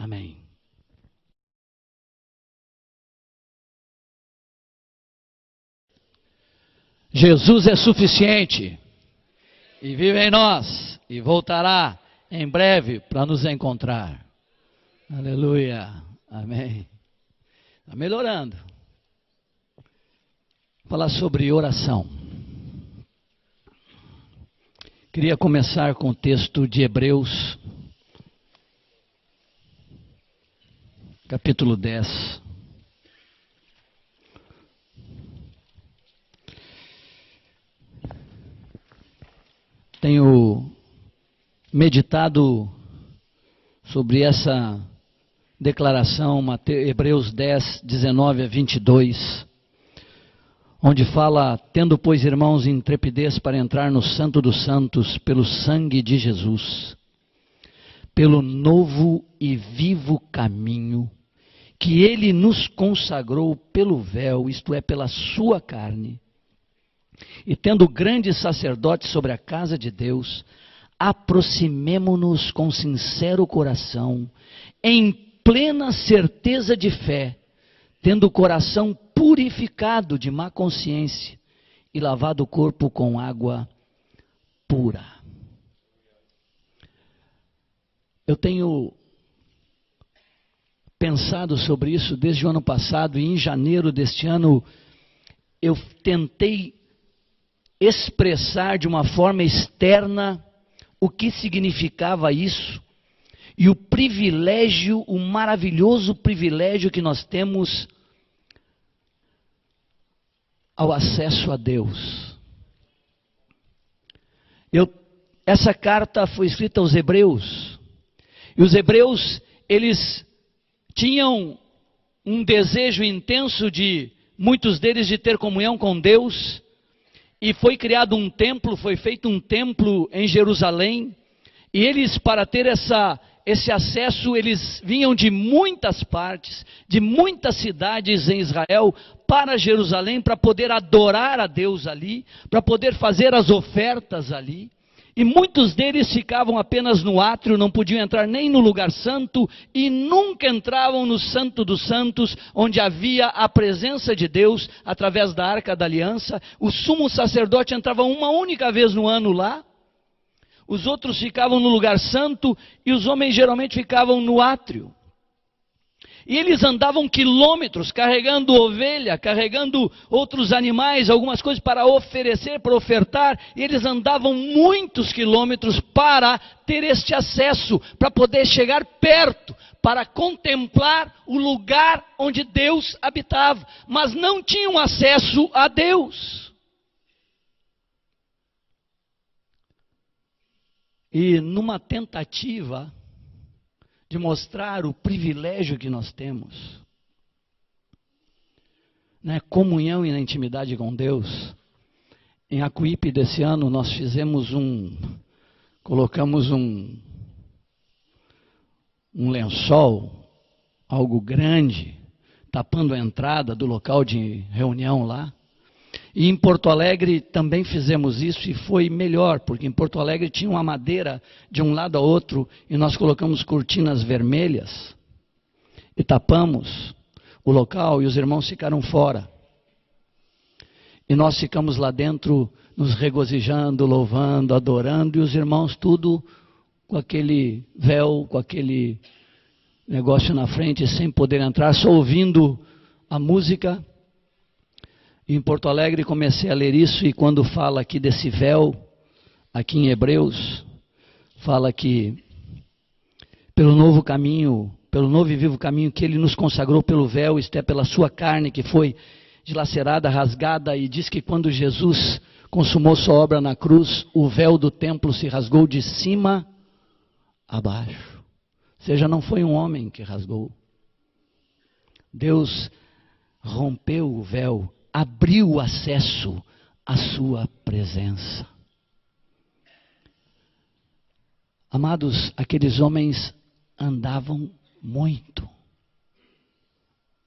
Amém. Jesus é suficiente e vive em nós e voltará em breve para nos encontrar. Aleluia. Amém. Está melhorando. Vou falar sobre oração. Queria começar com o texto de Hebreus, capítulo 10. Tenho meditado sobre essa declaração, Hebreus 10, 19 a 22, onde fala: tendo, pois, irmãos, intrepidez para entrar no Santo dos Santos pelo sangue de Jesus, pelo novo e vivo caminho que ele nos consagrou pelo véu, isto é, pela sua carne, e tendo grande sacerdote sobre a casa de Deus, aproximemo-nos com sincero coração, em plena certeza de fé, tendo o coração purificado de má consciência e lavado o corpo com água pura. Eu tenho pensado sobre isso desde o ano passado, e em janeiro deste ano eu tentei expressar de uma forma externa o que significava isso e o privilégio, o maravilhoso privilégio que nós temos ao acesso a Deus. Essa carta foi escrita aos Hebreus, e os Hebreus, eles tinham um desejo intenso de, muitos deles, de ter comunhão com Deus, e foi criado um templo, foi feito um templo em Jerusalém, e eles, para ter esse acesso, eles vinham de muitas partes, de muitas cidades em Israel, para Jerusalém, para poder adorar a Deus ali, para poder fazer as ofertas ali. E muitos deles ficavam apenas no átrio, não podiam entrar nem no lugar santo, e nunca entravam no Santo dos Santos, onde havia a presença de Deus, através da Arca da Aliança. O sumo sacerdote entrava uma única vez no ano lá, os outros ficavam no lugar santo, e os homens geralmente ficavam no átrio. E eles andavam quilômetros, carregando ovelha, carregando outros animais, algumas coisas para oferecer, para ofertar. E eles andavam muitos quilômetros para ter este acesso, para poder chegar perto, para contemplar o lugar onde Deus habitava. Mas não tinham acesso a Deus. E numa tentativa de mostrar o privilégio que nós temos, né, comunhão e na intimidade com Deus, em Acuípe desse ano nós colocamos um lençol, algo grande, tapando a entrada do local de reunião lá. E em Porto Alegre também fizemos isso, e foi melhor, porque em Porto Alegre tinha uma madeira de um lado a outro, e nós colocamos cortinas vermelhas, e tapamos o local, e os irmãos ficaram fora. E nós ficamos lá dentro, nos regozijando, louvando, adorando, e os irmãos tudo com aquele véu, com aquele negócio na frente, sem poder entrar, só ouvindo a música. Em Porto Alegre comecei a ler isso, e quando fala aqui desse véu, aqui em Hebreus, fala que pelo novo caminho, pelo novo e vivo caminho que ele nos consagrou pelo véu, isto é, pela sua carne que foi dilacerada, rasgada, e diz que quando Jesus consumou sua obra na cruz, o véu do templo se rasgou de cima a baixo. Ou seja, não foi um homem que rasgou. Deus rompeu o véu, abriu o acesso à sua presença. Amados, aqueles homens andavam muito,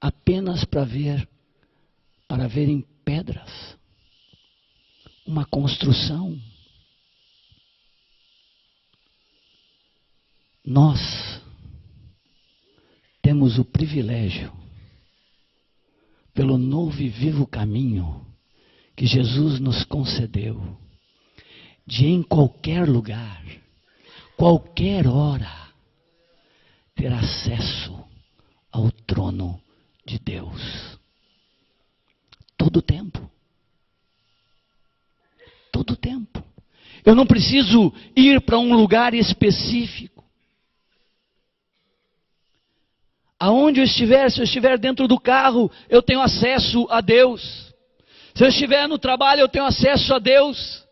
apenas para verem pedras, uma construção. Nós temos o privilégio, pelo novo e vivo caminho que Jesus nos concedeu, de em qualquer lugar, qualquer hora, ter acesso ao trono de Deus. Todo tempo. Todo tempo. Eu não preciso ir para um lugar específico. Aonde eu estiver, se eu estiver dentro do carro, eu tenho acesso a Deus. Se eu estiver no trabalho, eu tenho acesso a Deus.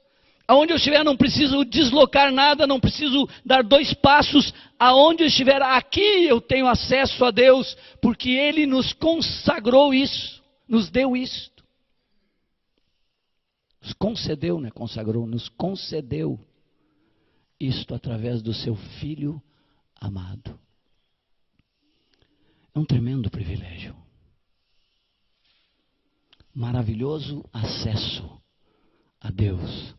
Aonde eu estiver, não preciso deslocar nada, não preciso dar 2 passos. Aonde eu estiver, aqui eu tenho acesso a Deus, porque Ele nos consagrou isso, nos deu isso. Nos concedeu, né? Consagrou, nos concedeu isto através do seu Filho amado. É um tremendo privilégio. Maravilhoso acesso a Deus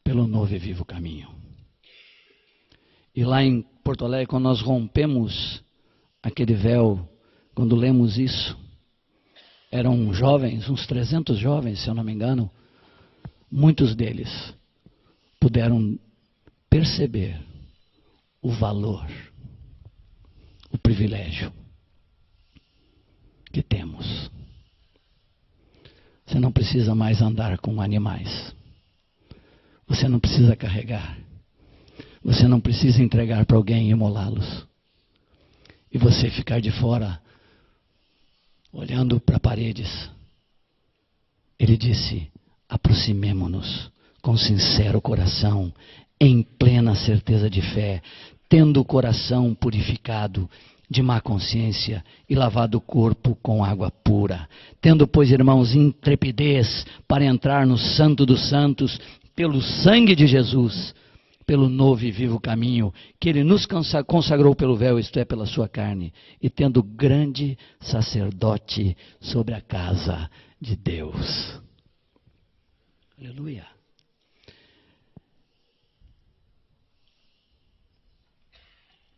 pelo novo e vivo caminho. E lá em Porto Alegre, quando nós rompemos aquele véu, quando lemos isso, eram jovens, uns 300 jovens, se eu não me engano, muitos deles puderam perceber o valor, o privilégio que temos. Você não precisa mais andar com animais. Você não precisa carregar. Você não precisa entregar para alguém e imolá-los. E você ficar de fora, olhando para paredes. Ele disse: aproximemo-nos com sincero coração, em plena certeza de fé, tendo o coração purificado de má consciência e lavado o corpo com água pura. Tendo, pois, irmãos, intrepidez para entrar no Santo dos Santos, pelo sangue de Jesus, pelo novo e vivo caminho, que Ele nos consagrou pelo véu, isto é, pela sua carne, e tendo grande sacerdote sobre a casa de Deus. Aleluia.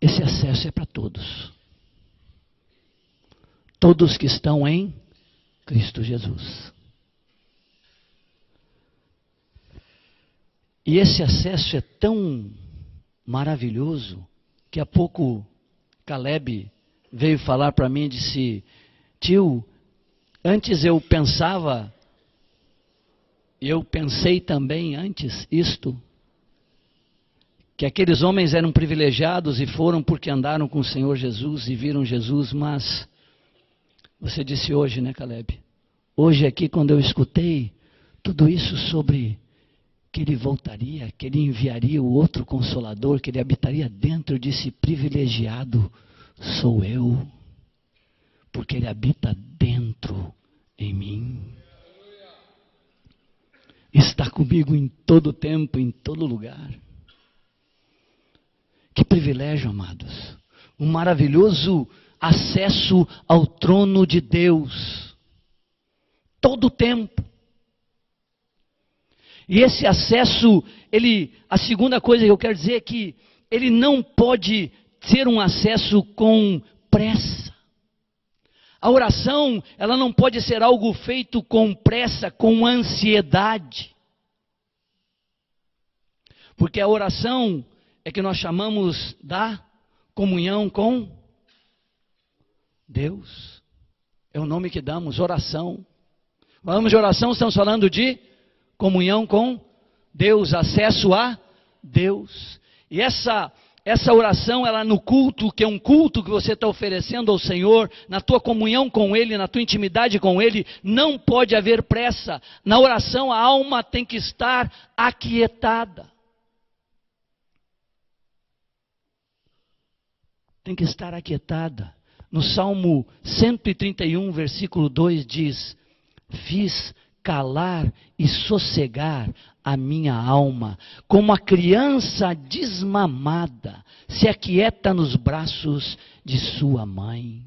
Esse acesso é para todos. Todos que estão em Cristo Jesus. E esse acesso é tão maravilhoso que há pouco Caleb veio falar para mim e disse: tio, antes eu pensei também antes isto, que aqueles homens eram privilegiados e foram porque andaram com o Senhor Jesus e viram Jesus, mas você disse hoje, né, Caleb? Hoje aqui, quando eu escutei tudo isso sobre que Ele voltaria, que Ele enviaria o outro Consolador, que Ele habitaria dentro, eu disse: privilegiado sou eu, porque Ele habita dentro em mim. Está comigo em todo tempo, em todo lugar. Que privilégio, amados. Um maravilhoso acesso ao trono de Deus. Todo o tempo. E esse acesso, a segunda coisa que eu quero dizer é que ele não pode ser um acesso com pressa. A oração, ela não pode ser algo feito com pressa, com ansiedade. Porque a oração é que nós chamamos da comunhão com Deus. É o nome que damos, oração. Falamos de oração, estamos falando de comunhão com Deus, acesso a Deus. E essa oração, ela no culto, que é um culto que você está oferecendo ao Senhor, na tua comunhão com Ele, na tua intimidade com Ele, não pode haver pressa. Na oração a alma tem que estar aquietada. Tem que estar aquietada. No Salmo 131, versículo 2 diz: fiz calar e sossegar a minha alma, como a criança desmamada se aquieta nos braços de sua mãe.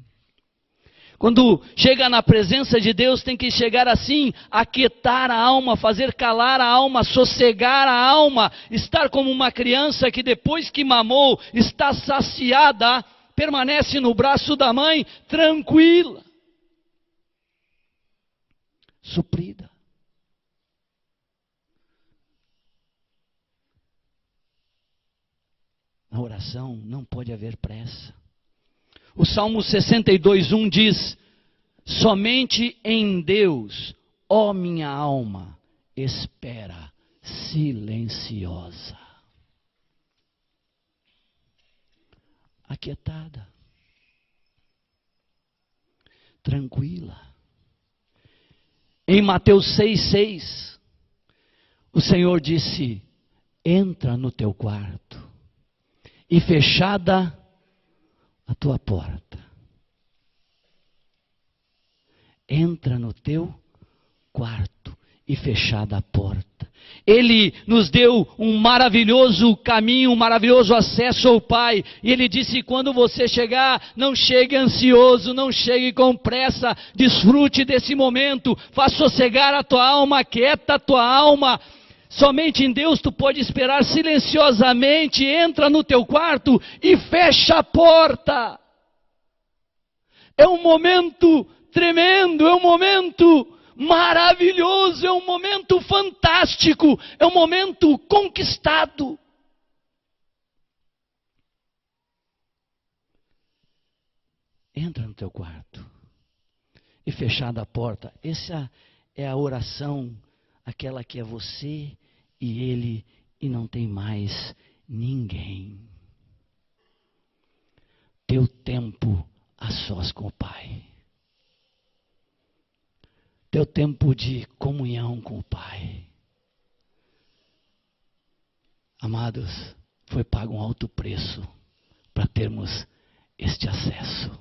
Quando chega na presença de Deus, tem que chegar assim, aquietar a alma, fazer calar a alma, sossegar a alma, estar como uma criança que depois que mamou, está saciada, permanece no braço da mãe, tranquila, suprida. Na oração não pode haver pressa. O Salmo 62:1 diz: somente em Deus, ó minha alma, espera silenciosa, aquietada, tranquila. Em Mateus 6:6, o Senhor disse: entra no teu quarto e fechada a tua porta. Entra no teu quarto e fechada a porta. Ele nos deu um maravilhoso caminho, um maravilhoso acesso ao Pai. E Ele disse: quando você chegar, não chegue ansioso, não chegue com pressa, desfrute desse momento, faça sossegar a tua alma, aquieta a tua alma. Somente em Deus tu pode esperar silenciosamente. Entra no teu quarto e fecha a porta. É um momento tremendo, é um momento maravilhoso, é um momento fantástico, é um momento conquistado. Entra no teu quarto e fechada a porta. Essa é a oração, aquela que é você e Ele e não tem mais ninguém. Teu tempo a sós com o Pai. Teu tempo de comunhão com o Pai. Amados, foi pago um alto preço para termos este acesso.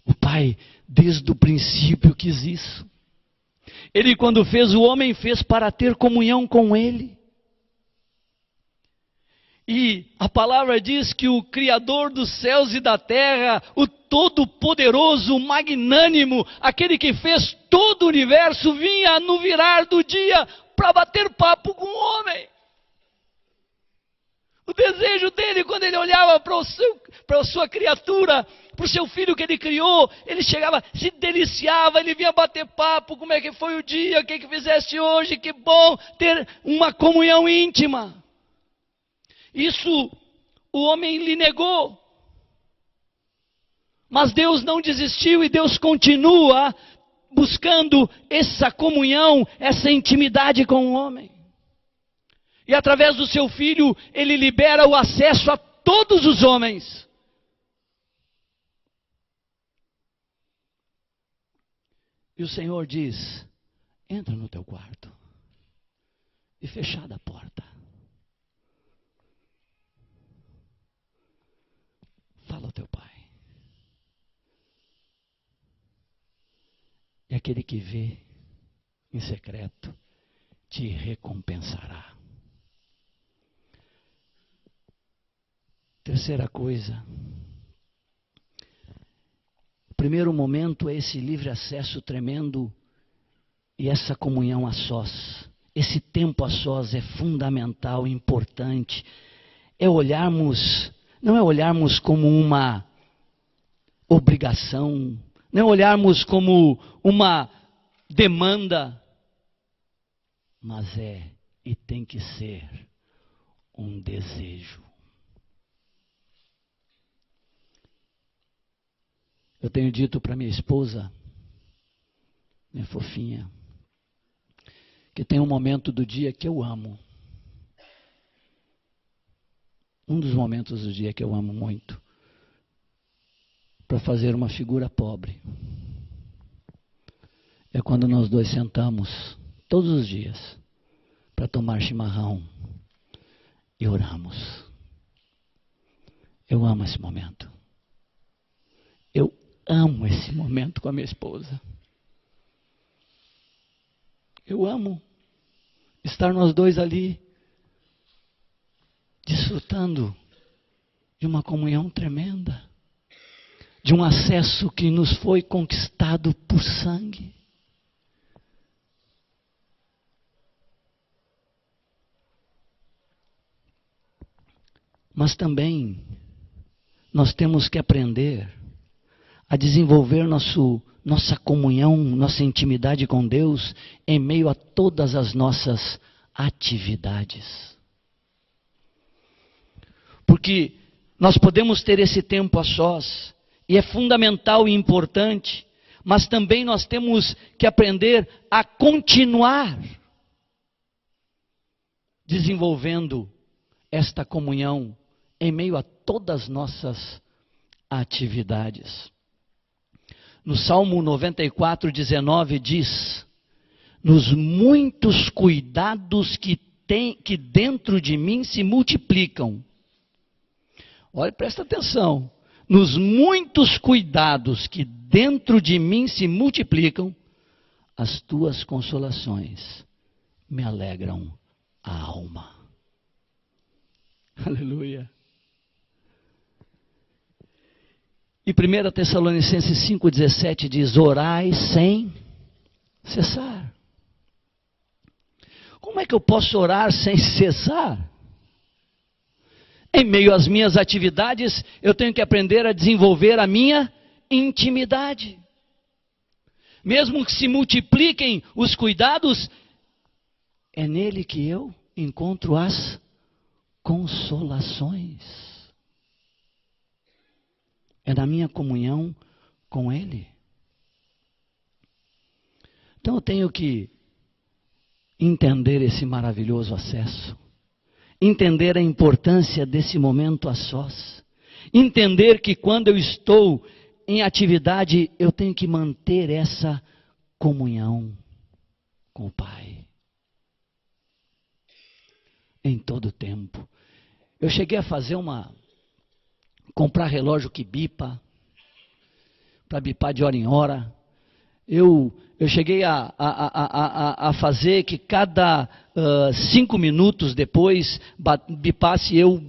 O Pai, desde o princípio, quis isso. Ele, quando fez o homem, fez para ter comunhão com Ele. E a palavra diz que o Criador dos céus e da terra, o Todo-Poderoso, o Magnânimo, aquele que fez todo o universo, vinha no virar do dia para bater papo com o homem. O desejo dele, quando ele olhava para a sua criatura, para o seu filho que ele criou, ele chegava, se deliciava, ele vinha bater papo: como é que foi o dia, o que fizeste hoje, que bom ter uma comunhão íntima. Isso o homem lhe negou. Mas Deus não desistiu e Deus continua buscando essa comunhão, essa intimidade com o homem. E através do seu filho, ele libera o acesso a todos os homens. E o Senhor diz: entra no teu quarto e fechada a porta. Fala ao teu Pai. E aquele que vê em secreto te recompensará. Terceira coisa. O primeiro momento é esse livre acesso tremendo e essa comunhão a sós. Esse tempo a sós é fundamental, importante. Não é olharmos como uma obrigação, não é olharmos como uma demanda, mas é e tem que ser um desejo. Eu tenho dito para minha esposa, minha fofinha, que tem um momento do dia que eu amo. Um dos momentos do dia que eu amo muito, para fazer uma figura pobre, é quando nós dois sentamos todos os dias para tomar chimarrão e oramos. Eu amo esse momento. Eu amo esse momento com a minha esposa. Eu amo estar nós dois ali, desfrutando de uma comunhão tremenda, de um acesso que nos foi conquistado por sangue. Mas também nós temos que aprender a desenvolver nossa comunhão, nossa intimidade com Deus em meio a todas as nossas atividades. Porque nós podemos ter esse tempo a sós, e é fundamental e importante, mas também nós temos que aprender a continuar desenvolvendo esta comunhão em meio a todas as nossas atividades. No Salmo 94, 19 diz: nos muitos cuidados que dentro de mim se multiplicam. Olha, presta atenção. Nos muitos cuidados que dentro de mim se multiplicam, as tuas consolações me alegram a alma. Aleluia. E 1 Tessalonicenses 5,17 diz: orai sem cessar. Como é que eu posso orar sem cessar? Em meio às minhas atividades, eu tenho que aprender a desenvolver a minha intimidade. Mesmo que se multipliquem os cuidados, é nele que eu encontro as consolações. É na minha comunhão com ele. Então eu tenho que entender esse maravilhoso acesso. Entender a importância desse momento a sós. Entender que quando eu estou em atividade, eu tenho que manter essa comunhão com o Pai. Em todo o tempo. Eu cheguei a fazer comprar relógio que bipa, para bipar de hora em hora. Eu cheguei a fazer que cada 5 minutos depois bipasse, eu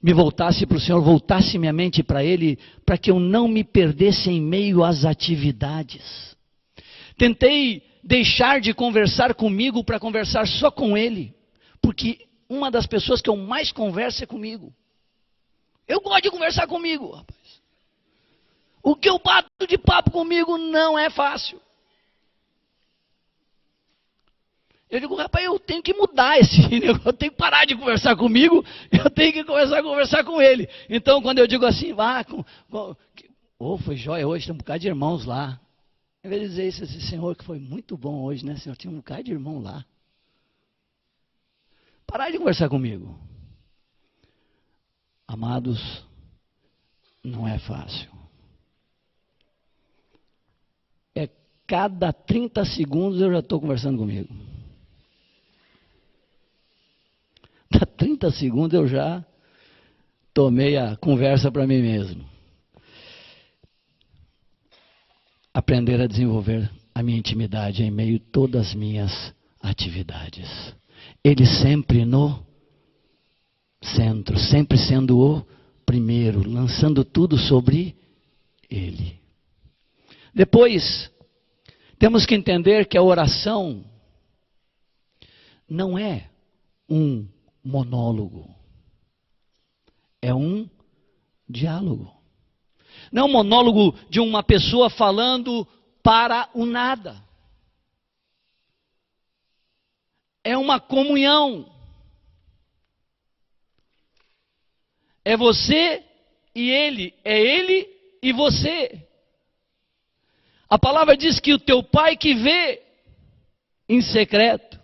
me voltasse para o Senhor, voltasse minha mente para Ele, para que eu não me perdesse em meio às atividades. Tentei deixar de conversar comigo para conversar só com Ele, porque uma das pessoas que eu mais converso é comigo. Eu gosto de conversar comigo, rapaz. O que eu bato de papo comigo não é fácil. Eu digo, rapaz, eu tenho que mudar esse negócio, eu tenho que parar de conversar comigo, eu tenho que começar a conversar com ele. Então, quando eu digo assim, foi jóia hoje, tem um bocado de irmãos lá. Em vez de dizer isso, esse Senhor, que foi muito bom hoje, né, Senhor? Tinha um bocado de irmão lá. Parar de conversar comigo. Amados, não é fácil. Cada 30 segundos eu já estou conversando comigo. Cada 30 segundos eu já tomei a conversa para mim mesmo. Aprender a desenvolver a minha intimidade em meio a todas as minhas atividades. Ele sempre no centro, sempre sendo o primeiro, lançando tudo sobre Ele. Depois, temos que entender que a oração não é um monólogo, é um diálogo. Não é um monólogo de uma pessoa falando para o nada. É uma comunhão. É você e ele, é ele e você. A palavra diz que o teu pai que vê em secreto.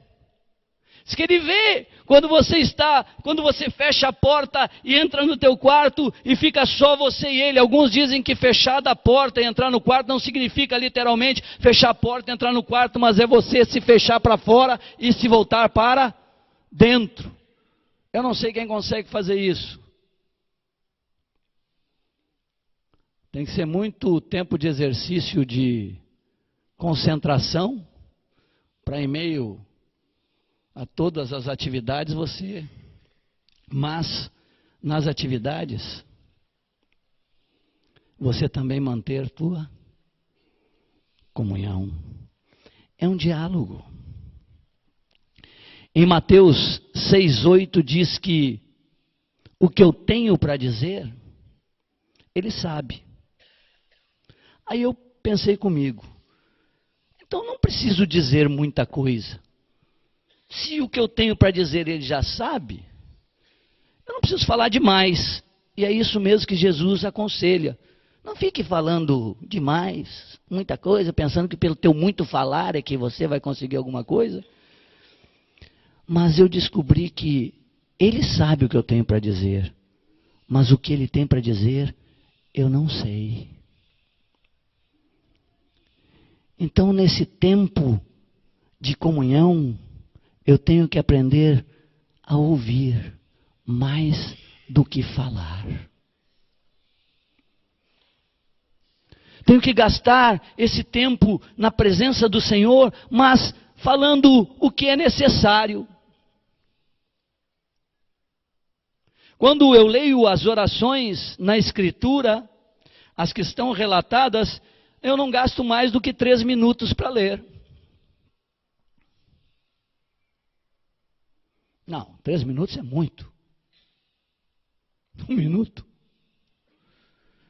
Diz que ele vê quando você fecha a porta e entra no teu quarto e fica só você e ele. Alguns dizem que fechar a porta e entrar no quarto não significa literalmente fechar a porta e entrar no quarto, mas é você se fechar para fora e se voltar para dentro. Eu não sei quem consegue fazer isso. Tem que ser muito tempo de exercício de concentração para em meio a todas as atividades mas nas atividades você também manter tua comunhão. É um diálogo. Em Mateus 6,8 diz que o que eu tenho para dizer, Ele sabe. Aí eu pensei comigo, então não preciso dizer muita coisa. Se o que eu tenho para dizer Ele já sabe, eu não preciso falar demais. E é isso mesmo que Jesus aconselha. Não fique falando demais, muita coisa, pensando que pelo teu muito falar é que você vai conseguir alguma coisa. Mas eu descobri que Ele sabe o que eu tenho para dizer, mas o que Ele tem para dizer, eu não sei. Então, nesse tempo de comunhão, eu tenho que aprender a ouvir mais do que falar. Tenho que gastar esse tempo na presença do Senhor, mas falando o que é necessário. Quando eu leio as orações na Escritura, as que estão relatadas, eu não gasto mais do que 3 minutos para ler. Não, 3 minutos é muito. 1 minuto.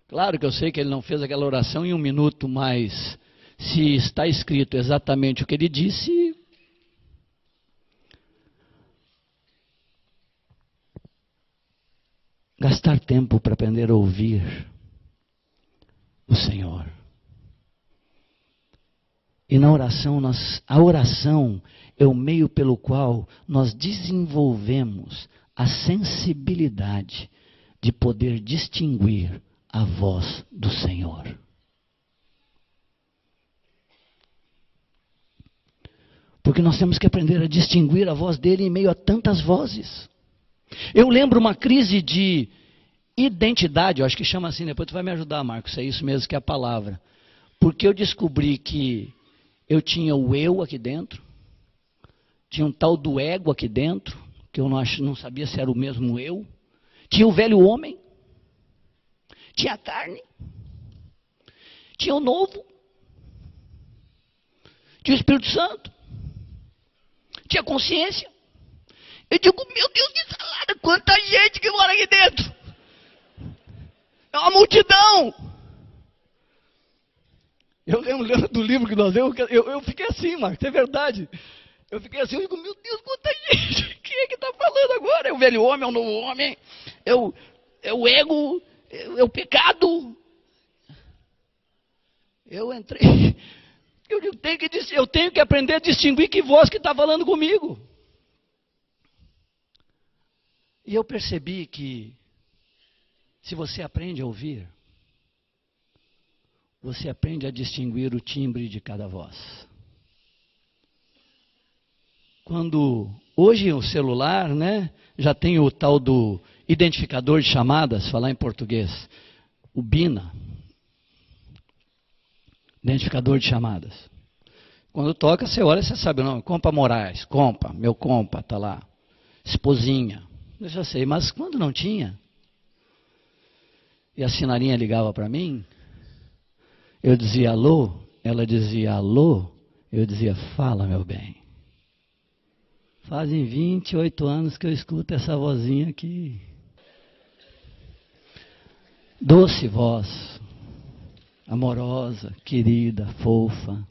Claro que eu sei que ele não fez aquela oração em 1 minuto, mas se está escrito exatamente o que ele disse, gastar tempo para aprender a ouvir o Senhor. E na oração, a oração é o meio pelo qual nós desenvolvemos a sensibilidade de poder distinguir a voz do Senhor. Porque nós temos que aprender a distinguir a voz dele em meio a tantas vozes. Eu lembro uma crise de identidade, eu acho que chama assim, depois tu vai me ajudar, Marcos, é isso mesmo que é a palavra. Porque eu descobri que eu tinha o eu aqui dentro, tinha um tal do ego aqui dentro, que eu não sabia se era o mesmo eu, tinha o velho homem, tinha a carne, tinha o novo, tinha o Espírito Santo, tinha consciência. Eu digo, meu Deus, que salada, quanta gente que mora aqui dentro. É uma multidão. Eu lembro do livro que nós lemos, eu fiquei assim, Marcos, é verdade. Eu fiquei assim, eu digo, meu Deus, quanta gente. Quem é que está falando agora? É o velho homem, é o novo homem, é o ego, é o pecado. Eu entrei, eu digo, eu tenho que aprender a distinguir que voz que está falando comigo. E eu percebi que, se você aprende a ouvir, você aprende a distinguir o timbre de cada voz. Quando, hoje o celular, né, já tem o tal do identificador de chamadas, falar em português, o BINA, identificador de chamadas. Quando toca, você olha e você sabe o nome, Compa Moraes, Compa, meu Compa, está lá, esposinha, eu já sei, mas quando não tinha, e a sinarinha ligava para mim, eu dizia alô, ela dizia alô, eu dizia fala meu bem. Fazem 28 anos que eu escuto essa vozinha aqui. Doce voz, amorosa, querida, fofa.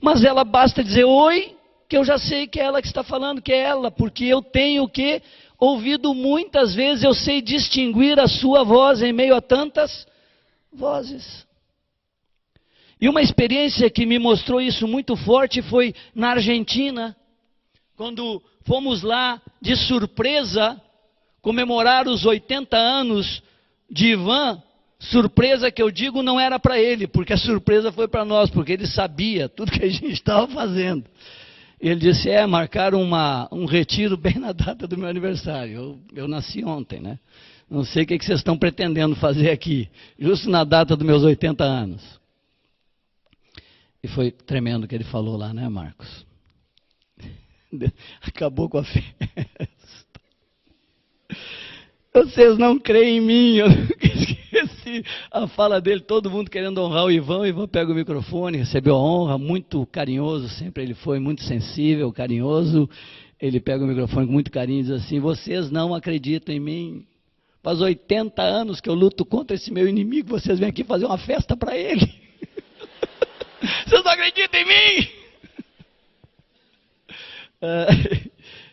Mas ela basta dizer oi, que eu já sei que é ela que está falando, que é ela, porque eu tenho que ouvido muitas vezes, eu sei distinguir a sua voz em meio a tantas vozes. E uma experiência que me mostrou isso muito forte foi na Argentina, quando fomos lá de surpresa comemorar os 80 anos de Ivan. Surpresa que eu digo não era para ele, porque a surpresa foi para nós, porque ele sabia tudo que a gente estava fazendo. Ele disse, marcaram um retiro bem na data do meu aniversário. Eu nasci ontem, né? Não sei o que vocês estão pretendendo fazer aqui, justo na data dos meus 80 anos. E foi tremendo o que ele falou lá, né, Marcos? Acabou com a festa. Vocês não creem em mim, eu esqueci a fala dele, todo mundo querendo honrar o Ivan pega o microfone, recebeu a honra, muito carinhoso, sempre ele foi muito sensível, carinhoso, ele pega o microfone com muito carinho e diz assim, vocês não acreditam em mim, Faz 80 anos que eu luto contra esse meu inimigo, vocês vêm aqui fazer uma festa para ele. Vocês não acreditam em mim?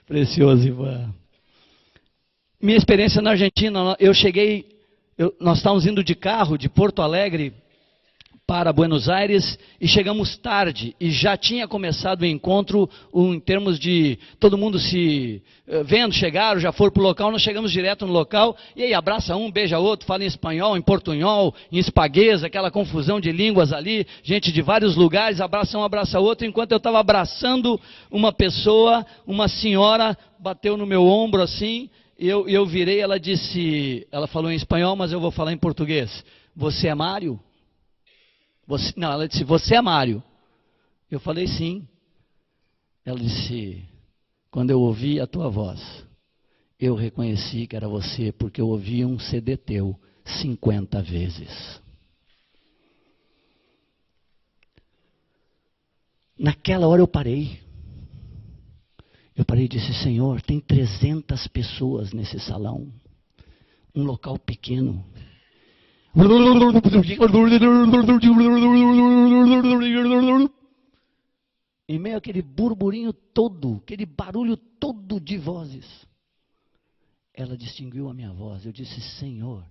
Precioso, Ivan. Minha experiência na Argentina, nós estávamos indo de carro de Porto Alegre para Buenos Aires e chegamos tarde e já tinha começado o encontro em termos de todo mundo se vendo, chegaram, já foram para o local, nós chegamos direto no local e aí abraça um, beija outro, fala em espanhol, em portunhol, em espaguês, aquela confusão de línguas ali, gente de vários lugares, abraça um, abraça outro, enquanto eu estava abraçando uma pessoa, uma senhora bateu no meu ombro assim, eu virei, ela falou em espanhol, mas eu vou falar em português, você é Mário? Ela disse, você é Mário? Eu falei, sim. Ela disse, quando eu ouvi a tua voz, eu reconheci que era você, porque eu ouvi um CD teu 50 vezes. Naquela hora eu parei. Eu parei e disse, Senhor, tem 300 pessoas nesse salão. Um local pequeno. Em meio àquele burburinho todo, aquele barulho todo de vozes, ela distinguiu a minha voz. Eu disse, Senhor,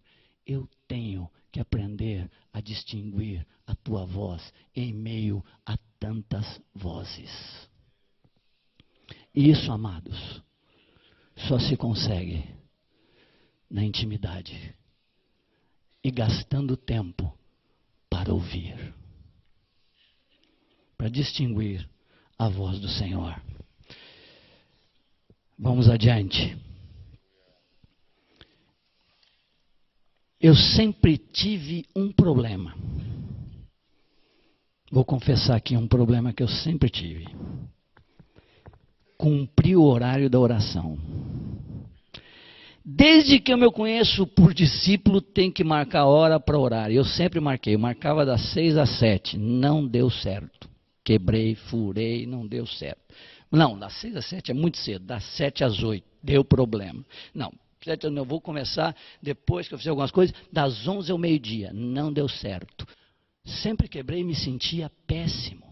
eu tenho que aprender a distinguir a tua voz em meio a tantas vozes. E isso, amados, só se consegue na intimidade. E gastando tempo para ouvir, para distinguir a voz do Senhor. Vamos adiante. Eu sempre tive um problema. Vou confessar aqui um problema que eu sempre tive. Cumprir o horário da oração. Desde que eu me conheço por discípulo, tem que marcar a hora para orar. Eu sempre marquei, eu marcava das 6 às 7, não deu certo. Quebrei, furei, não deu certo. Não, das 6 às 7 é muito cedo, das 7 às 8, deu problema. Não, eu vou começar, depois que eu fizer algumas coisas, das 11 ao meio-dia, não deu certo. Sempre quebrei e me sentia péssimo.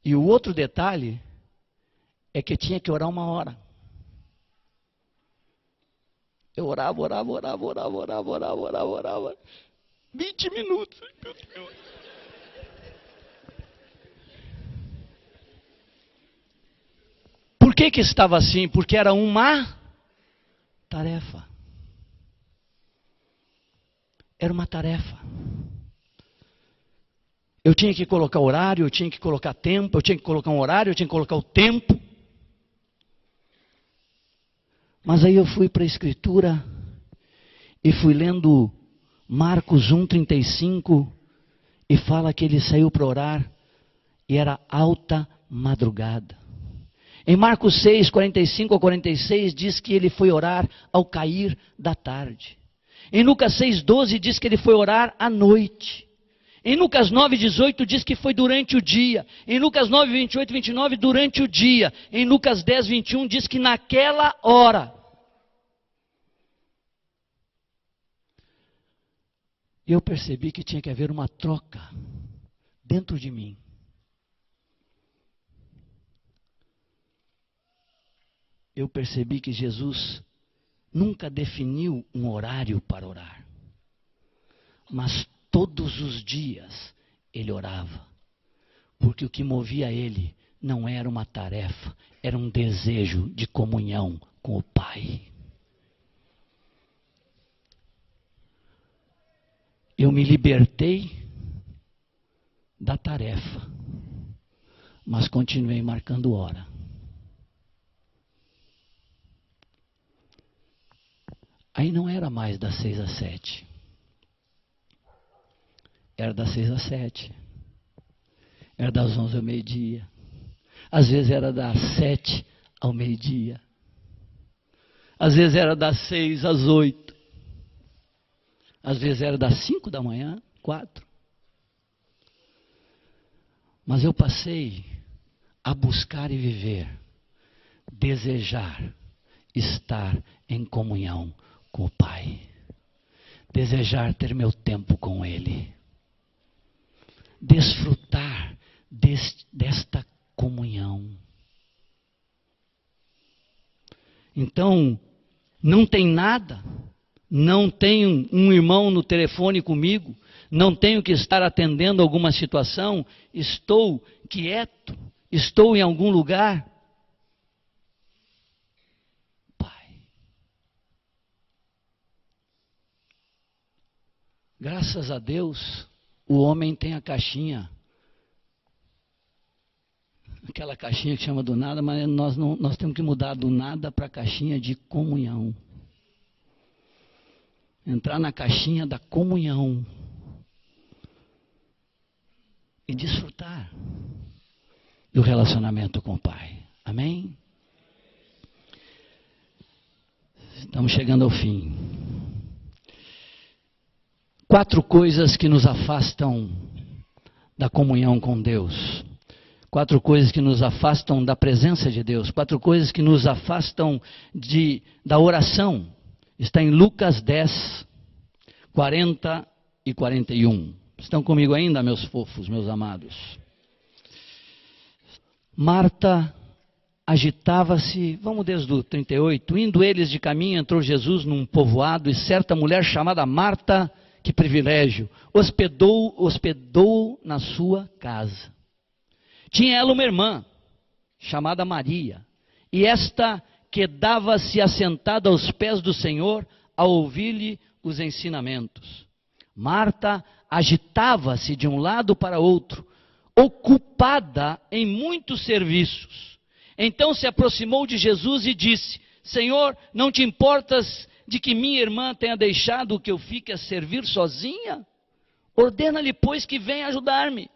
E o outro detalhe é que tinha que orar 1 hora. Eu orava. 20 minutos. Meu Deus. Por que estava assim? Porque era uma tarefa. Era uma tarefa. Eu tinha que colocar horário, eu tinha que colocar tempo, eu tinha que colocar um horário, eu tinha que colocar o tempo. Mas aí eu fui para a Escritura e fui lendo Marcos 1,35 e fala que ele saiu para orar e era alta madrugada. Em Marcos 6, 45 a 46 diz que ele foi orar ao cair da tarde. Em Lucas 6, 12 diz que ele foi orar à noite. Em Lucas 9, 18 diz que foi durante o dia. Em Lucas 9, 28 e 29 durante o dia. Em Lucas 10, 21 diz que naquela hora. Eu percebi que tinha que haver uma troca dentro de mim. Eu percebi que Jesus nunca definiu um horário para orar. Mas todos os dias ele orava. Porque o que movia ele não era uma tarefa, era um desejo de comunhão com o Pai. Eu me libertei da tarefa, mas continuei marcando hora. Aí não era mais das 6 às 7. Era das 6 às 7. Era das 11 ao meio-dia. Às vezes era das 7 ao meio-dia. Às vezes era das 6 às 8. Às vezes era das 5 da manhã, 4. Mas eu passei a buscar e viver, desejar, estar em comunhão com o Pai. Desejar ter meu tempo com Ele. Desfrutar desta comunhão. Então, não tem nada, não tenho um irmão no telefone comigo, não tenho que estar atendendo alguma situação, estou quieto, estou em algum lugar. Pai. Graças a Deus, o homem tem a caixinha. Aquela caixinha que chama do nada, mas nós temos que mudar do nada para a caixinha de comunhão. Entrar na caixinha da comunhão. E desfrutar do relacionamento com o Pai. Amém? Estamos chegando ao fim. 4 coisas que nos afastam da comunhão com Deus. 4 coisas que nos afastam da presença de Deus. 4 coisas que nos afastam da oração. Está em Lucas 10, 40 e 41. Estão comigo ainda, meus fofos, meus amados? Marta agitava-se, vamos desde o 38, indo eles de caminho, entrou Jesus num povoado, e certa mulher chamada Marta, que privilégio, hospedou na sua casa. Tinha ela uma irmã, chamada Maria, e esta quedava-se assentada aos pés do Senhor, a ouvir-lhe os ensinamentos. Marta agitava-se de um lado para outro, ocupada em muitos serviços. Então se aproximou de Jesus e disse: Senhor, não te importas de que minha irmã tenha deixado que eu fique a servir sozinha? Ordena-lhe, pois, que venha ajudar-me.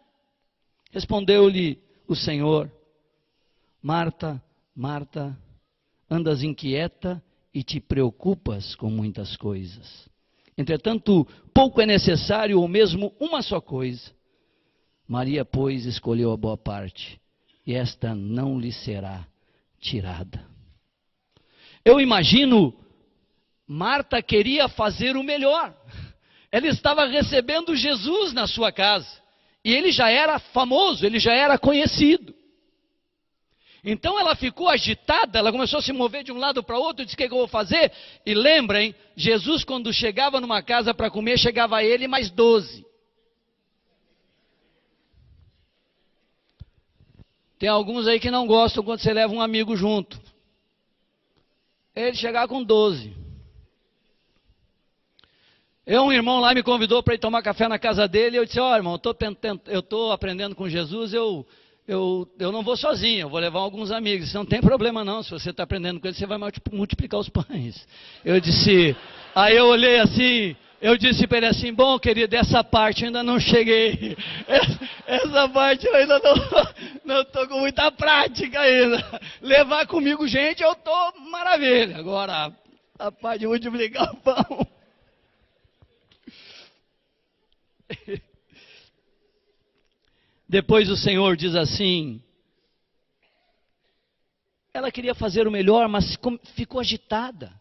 Respondeu-lhe o Senhor: Marta, Marta, andas inquieta e te preocupas com muitas coisas. Entretanto, pouco é necessário, ou mesmo uma só coisa. Maria, pois, escolheu a boa parte, e esta não lhe será tirada. Eu imagino, Marta queria fazer o melhor. Ela estava recebendo Jesus na sua casa, e ele já era famoso, ele já era conhecido. Então ela ficou agitada, ela começou a se mover de um lado para o outro, disse: o que eu vou fazer? E lembrem, Jesus quando chegava numa casa para comer, chegava ele mais 12. Tem alguns aí que não gostam quando você leva um amigo junto. Ele chegava com 12. Um irmão lá me convidou para ir tomar café na casa dele, e eu disse: ó, irmão, eu estou aprendendo com Jesus, eu não vou sozinho, eu vou levar alguns amigos. Isso não tem problema não, se você está aprendendo com ele, você vai multiplicar os pães. Aí eu olhei assim, eu disse para ele assim: bom, querido, essa parte eu ainda não cheguei. Essa parte eu ainda não estou com muita prática ainda. Levar comigo gente, eu estou maravilha. Agora, a parte de multiplicar o pão. Depois o Senhor diz assim, ela queria fazer o melhor, mas ficou agitada,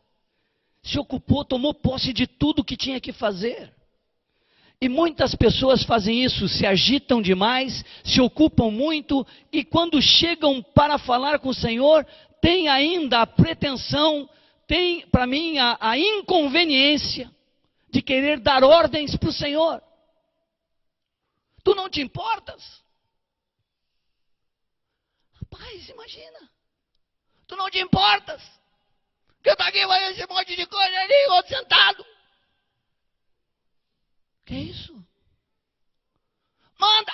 se ocupou, tomou posse de tudo que tinha que fazer. E muitas pessoas fazem isso, se agitam demais, se ocupam muito, e quando chegam para falar com o Senhor, tem ainda a pretensão, tem para mim a inconveniência de querer dar ordens para o Senhor. Tu não te importas? Rapaz, imagina. Tu não te importas? Que eu estou aqui fazendo esse monte de coisa ali, outro sentado. Que isso? Manda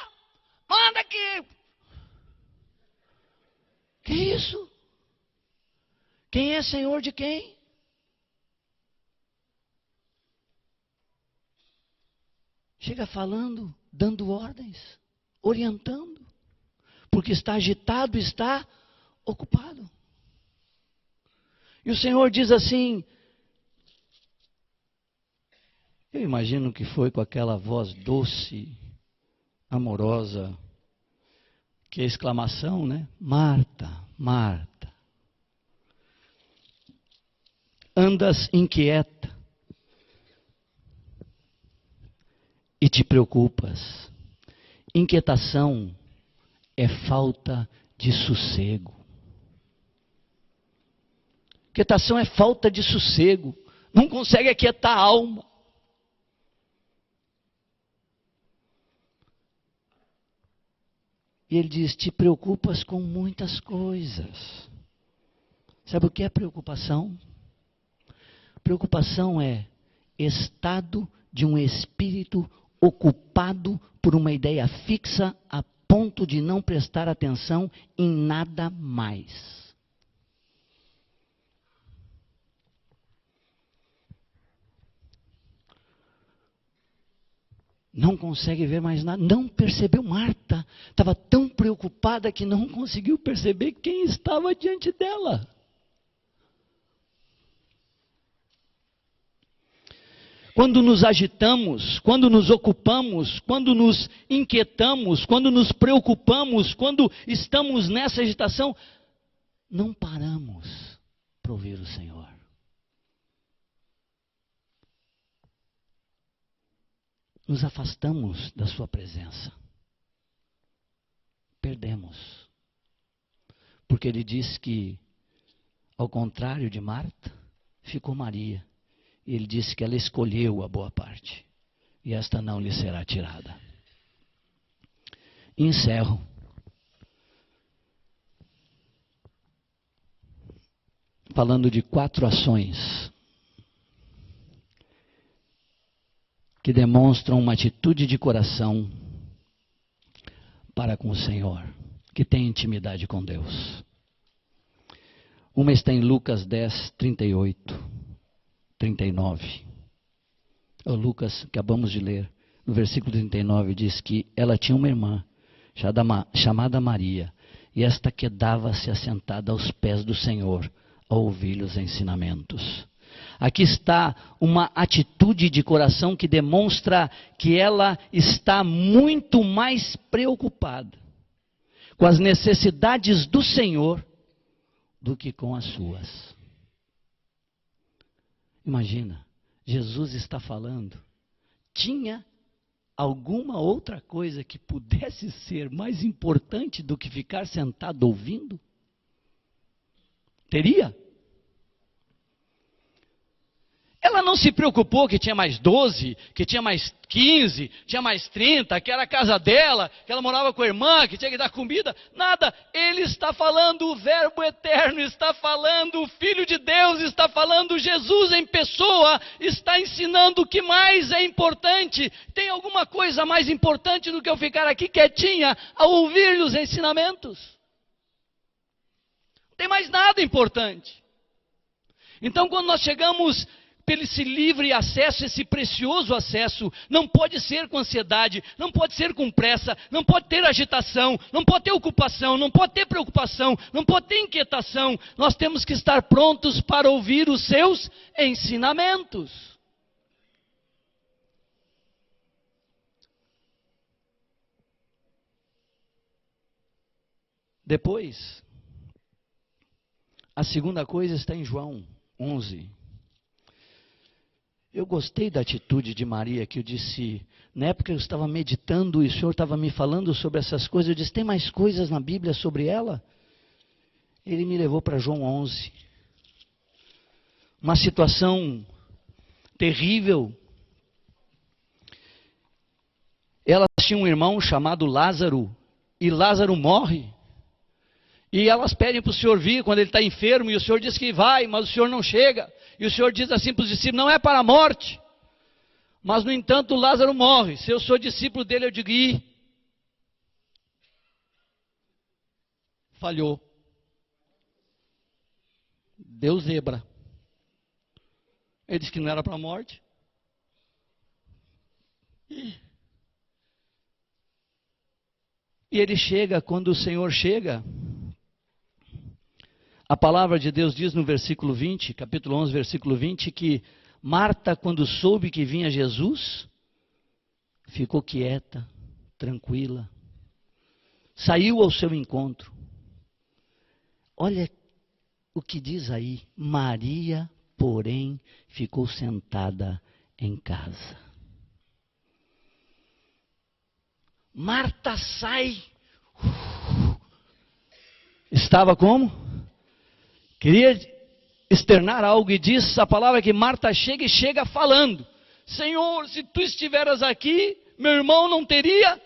aqui. Que isso? Quem é senhor de quem? Chega falando, dando ordens, orientando, porque está agitado, está ocupado. E o Senhor diz assim, eu imagino que foi com aquela voz doce, amorosa, que é exclamação, né? Marta, Marta. andas inquieta e te preocupas. Inquietação é falta de sossego. Inquietação é falta de sossego. Não consegue aquietar a alma. E ele diz, te preocupas com muitas coisas. Sabe o que é preocupação? Preocupação é estado de um espírito ocupado por uma ideia fixa a ponto de não prestar atenção em nada mais. Não consegue ver mais nada, não percebeu. Marta estava tão preocupada que não conseguiu perceber quem estava diante dela. Quando nos agitamos, quando nos ocupamos, quando nos inquietamos, quando nos preocupamos, quando estamos nessa agitação, não paramos para ouvir o Senhor. Nos afastamos da sua presença. Perdemos. Porque ele diz que, ao contrário de Marta, ficou Maria. E ele disse que ela escolheu a boa parte. E esta não lhe será tirada. Encerro. Falando de 4 ações que demonstram uma atitude de coração para com o Senhor, que tem intimidade com Deus. Uma está em Lucas 10, 38, 39. O Lucas, acabamos de ler, no versículo 39, diz que ela tinha uma irmã, chamada Maria, e esta quedava-se assentada aos pés do Senhor, a ouvir os ensinamentos. Aqui está uma atitude de coração que demonstra que ela está muito mais preocupada com as necessidades do Senhor do que com as suas. Imagina, Jesus está falando, tinha alguma outra coisa que pudesse ser mais importante do que ficar sentado ouvindo? Teria? Ela não se preocupou que tinha mais 12, que tinha mais 15, tinha mais 30, que era a casa dela, que ela morava com a irmã, que tinha que dar comida. Nada. Ele está falando o Verbo eterno, está falando o Filho de Deus, está falando Jesus em pessoa, está ensinando o que mais é importante. Tem alguma coisa mais importante do que eu ficar aqui quietinha a ouvir os ensinamentos? Não tem mais nada importante. Então, quando nós chegamos pelo esse livre acesso, esse precioso acesso, não pode ser com ansiedade, não pode ser com pressa, não pode ter agitação, não pode ter ocupação, não pode ter preocupação, não pode ter inquietação. Nós temos que estar prontos para ouvir os seus ensinamentos. Depois, a segunda coisa está em João 11. Eu gostei da atitude de Maria, que eu disse, na época eu estava meditando e o Senhor estava me falando sobre essas coisas, eu disse, tem mais coisas na Bíblia sobre ela? Ele me levou para João 11. Uma situação terrível. Elas tinham um irmão chamado Lázaro, e Lázaro morre. E elas pedem para o Senhor vir quando ele está enfermo, e o Senhor diz que vai, mas o Senhor não chega. E o Senhor diz assim para os discípulos, não é para a morte. Mas no entanto Lázaro morre. Se eu sou discípulo dele, eu digo, falhou. Deu zebra. Ele disse que não era para a morte. E ele chega, quando o Senhor chega, a palavra de Deus diz no versículo 20, capítulo 11, versículo 20, que Marta, quando soube que vinha Jesus, ficou quieta, tranquila, saiu ao seu encontro. Olha o que diz aí, Maria porém, ficou sentada em casa. Marta sai. Estava como? Queria externar algo e diz a palavra que Marta chega e chega falando: Senhor, se tu estiveras aqui, meu irmão não teria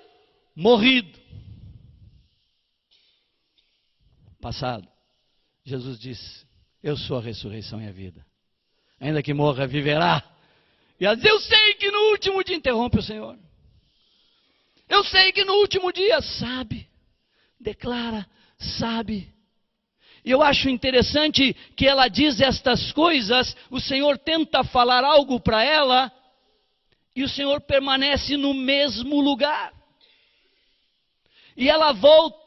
morrido. Passado, Jesus disse: eu sou a ressurreição e a vida. Ainda que morra, viverá. E ela diz: eu sei que no último dia, interrompe o Senhor. Eu sei que no último dia, sabe, declara, sabe. E eu acho interessante que ela diz estas coisas, o Senhor tenta falar algo para ela, e o Senhor permanece no mesmo lugar. E ela volta.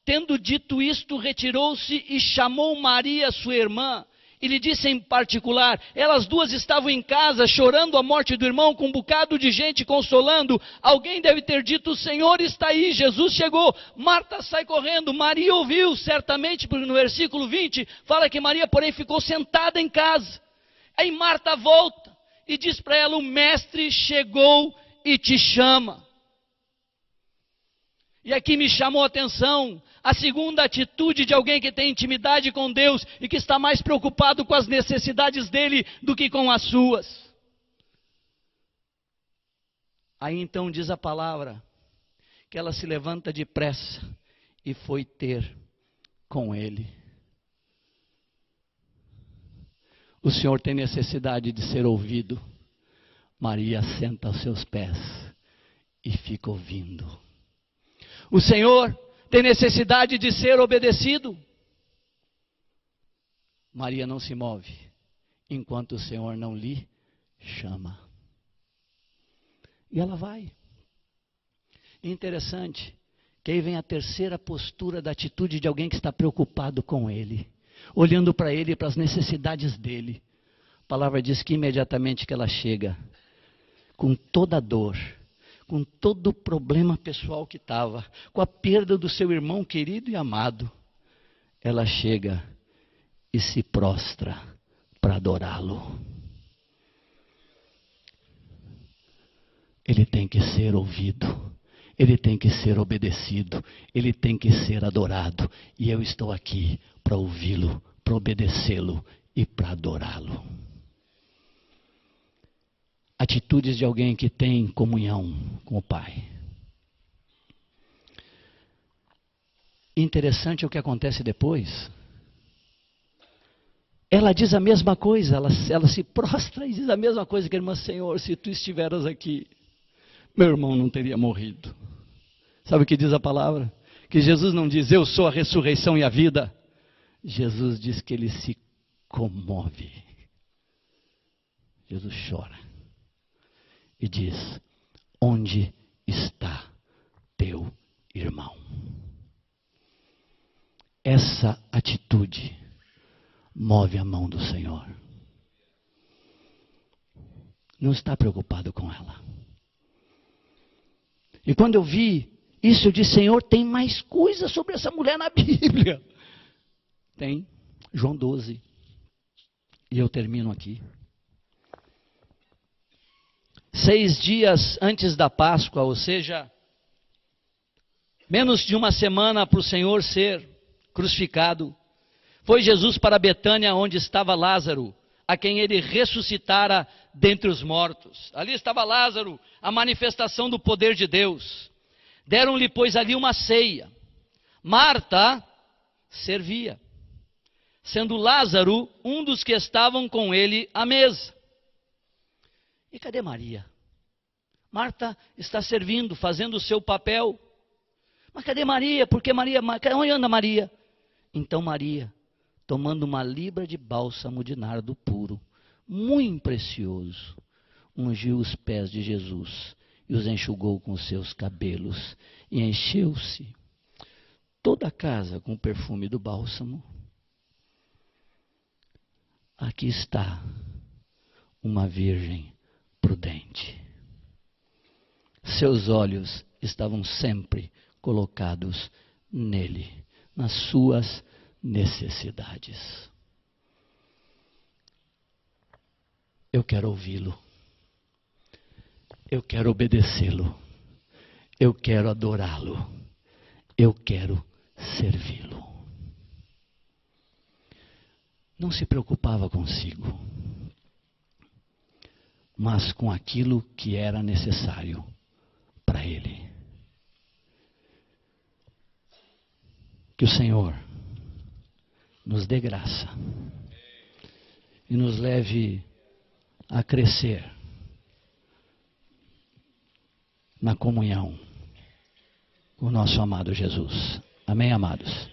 Tendo dito isto, retirou-se e chamou Maria, sua irmã, e lhe disse em particular: elas duas estavam em casa, chorando a morte do irmão, com um bocado de gente consolando. Alguém deve ter dito: o Senhor está aí, Jesus chegou. Marta sai correndo. Maria ouviu, certamente, porque no versículo 20, fala que Maria, porém, ficou sentada em casa. Aí Marta volta e diz para ela: o mestre chegou e te chama. E aqui me chamou a atenção a segunda atitude de alguém que tem intimidade com Deus e que está mais preocupado com as necessidades dele do que com as suas. Aí então diz a palavra que ela se levanta depressa e foi ter com ele. O Senhor tem necessidade de ser ouvido. Maria senta aos seus pés e fica ouvindo. O Senhor tem necessidade de ser obedecido. Maria não se move enquanto o Senhor não lhe chama. E ela vai. Interessante que aí vem a terceira postura da atitude de alguém que está preocupado com ele, olhando para ele e para as necessidades dele. A palavra diz que imediatamente que ela chega, com toda a dor, com todo o problema pessoal que estava, com a perda do seu irmão querido e amado, ela chega e se prostra para adorá-lo. Ele tem que ser ouvido, ele tem que ser obedecido, ele tem que ser adorado, e eu estou aqui para ouvi-lo, para obedecê-lo e para adorá-lo. Atitudes de alguém que tem comunhão com o Pai. Interessante o que acontece depois. Ela diz a mesma coisa, ela se prostra e diz a mesma coisa que a irmã: Senhor, se tu estiveras aqui, meu irmão não teria morrido. Sabe o que diz a palavra? Que Jesus não diz: eu sou a ressurreição e a vida. Jesus diz que ele se comove. Jesus chora. E diz: onde está teu irmão? Essa atitude move a mão do Senhor. Não está preocupado com ela. E quando eu vi isso, eu disse: Senhor, tem mais coisa sobre essa mulher na Bíblia. Tem, João 12. E eu termino aqui. 6 dias antes da Páscoa, ou seja, menos de uma semana para o Senhor ser crucificado, foi Jesus para Betânia, onde estava Lázaro, a quem ele ressuscitara dentre os mortos. Ali estava Lázaro, a manifestação do poder de Deus. Deram-lhe, pois, ali uma ceia. Marta servia, sendo Lázaro um dos que estavam com ele à mesa. E cadê Maria? Marta está servindo, fazendo o seu papel. Mas cadê Maria? Porque Maria, onde anda Maria? Então Maria, tomando uma libra de bálsamo de nardo puro, muito precioso, ungiu os pés de Jesus e os enxugou com os seus cabelos, e encheu-se toda a casa com o perfume do bálsamo. Aqui está uma virgem prudente. Seus olhos estavam sempre colocados nele, nas suas necessidades. eu quero ouvi-lo. Eu quero obedecê-lo. Eu quero adorá-lo. Eu quero servi-lo. Não se preocupava consigo, mas com aquilo que era necessário para ele. Que o Senhor nos dê graça e nos leve a crescer na comunhão com o nosso amado Jesus. Amém, amados?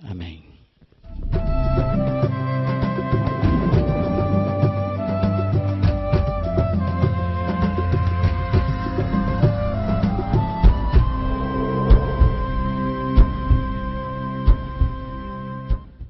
Amém.